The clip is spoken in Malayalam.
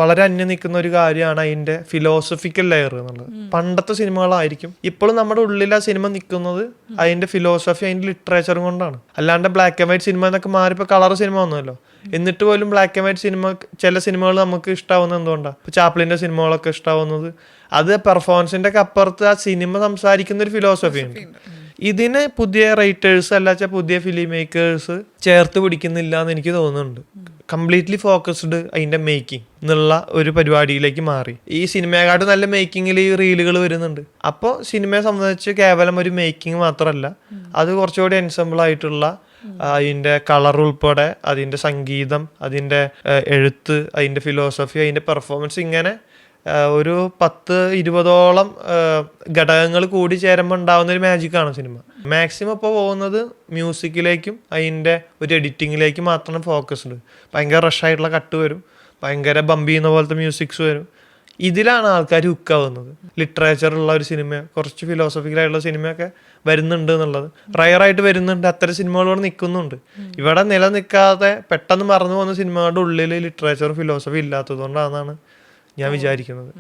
വളരെ അന്യം നിൽക്കുന്ന ഒരു കാര്യമാണ് അതിന്റെ ഫിലോസഫിക്കൽ ലെയർ എന്നുള്ളത്. പണ്ടത്തെ സിനിമകളായിരിക്കും ഇപ്പോഴും നമ്മുടെ ഉള്ളിൽ ആ സിനിമ നിൽക്കുന്നത് അതിന്റെ ഫിലോസഫി, അതിന്റെ ലിറ്ററേച്ചറും കൊണ്ടാണ്. അല്ലാണ്ട് ബ്ലാക്ക് ആൻഡ് വൈറ്റ് സിനിമ എന്നൊക്കെ മാറിപ്പോ കളർ സിനിമ വന്നല്ലോ. എന്നിട്ട് പോലും ബ്ലാക്ക് ആൻഡ് വൈറ്റ് സിനിമ, ചില സിനിമകൾ നമുക്ക് ഇഷ്ടാവുന്നത് എന്തുകൊണ്ടാണ്? ഇപ്പൊ ചാപ്ലിന്റെ സിനിമകളൊക്കെ ഇഷ്ടാവുന്നത് അത് പെർഫോമൻസിന്റെ ഒക്കെ അപ്പുറത്ത് ആ സിനിമ സംസാരിക്കുന്ന ഒരു ഫിലോസഫി ഉണ്ട്. ഇതിന് പുതിയ റൈറ്റേഴ്സ് അല്ലാച്ച പുതിയ ഫിലിം മേക്കേഴ്സ് ചേർത്ത് പിടിക്കുന്നില്ല എന്ന് എനിക്ക് തോന്നുന്നുണ്ട്. കംപ്ലീറ്റ്ലി ഫോക്കസ്ഡ് അതിന്റെ മേക്കിംഗ് എന്നുള്ള ഒരു പരിപാടിയിലേക്ക് മാറി. ഈ സിനിമയെക്കാട്ടും നല്ല മേക്കിങ്ങിൽ ഈ റീലുകൾ വരുന്നുണ്ട്. അപ്പോൾ സിനിമയെ സംബന്ധിച്ച് കേവലം ഒരു മേക്കിംഗ് മാത്രമല്ല, അത് കുറച്ചുകൂടി എൻസെമ്പിൾ ആയിട്ടുള്ള അതിന്റെ കളർ ഉൾപ്പെടെ അതിന്റെ സംഗീതം, അതിന്റെ എഴുത്ത്, അതിന്റെ ഫിലോസഫി, അതിന്റെ പെർഫോമൻസ്, ഇങ്ങനെ ഒരു 10-20ഓളം ഘടകങ്ങൾ കൂടി ചേരുമ്പോൾ ഉണ്ടാവുന്ന ഒരു മാജിക്കാണ് സിനിമ. മാക്സിമം ഇപ്പോൾ പോകുന്നത് മ്യൂസിക്കിലേക്കും അതിൻ്റെ ഒരു എഡിറ്റിങ്ങിലേക്കും മാത്രം ഫോക്കസ്ഡ്. ഭയങ്കര റഷായിട്ടുള്ള കട്ട് വരും, ഭയങ്കര ബമ്പ് ചെയ്യുന്ന പോലത്തെ മ്യൂസിക്സ് വരും. ഇതിലാണ് ആൾക്കാർ ഹുക്കാവുന്നത്. ലിറ്ററേച്ചറുള്ള ഒരു സിനിമ, കുറച്ച് ഫിലോസഫിക്കലായിട്ടുള്ള സിനിമയൊക്കെ വരുന്നുണ്ട് എന്നുള്ളത് റയറായിട്ട് വരുന്നുണ്ട്. അത്തരം സിനിമകളോട് നിൽക്കുന്നുണ്ട്. ഇവിടെ നിലനിൽക്കാതെ പെട്ടെന്ന് മറന്നു പോകുന്ന സിനിമകളുടെ ഉള്ളിൽ ലിറ്ററേച്ചറും ഫിലോസഫി ഇല്ലാത്തതുകൊണ്ടാണെന്നാണ് ഞാൻ വിചാരിക്കുന്നത്.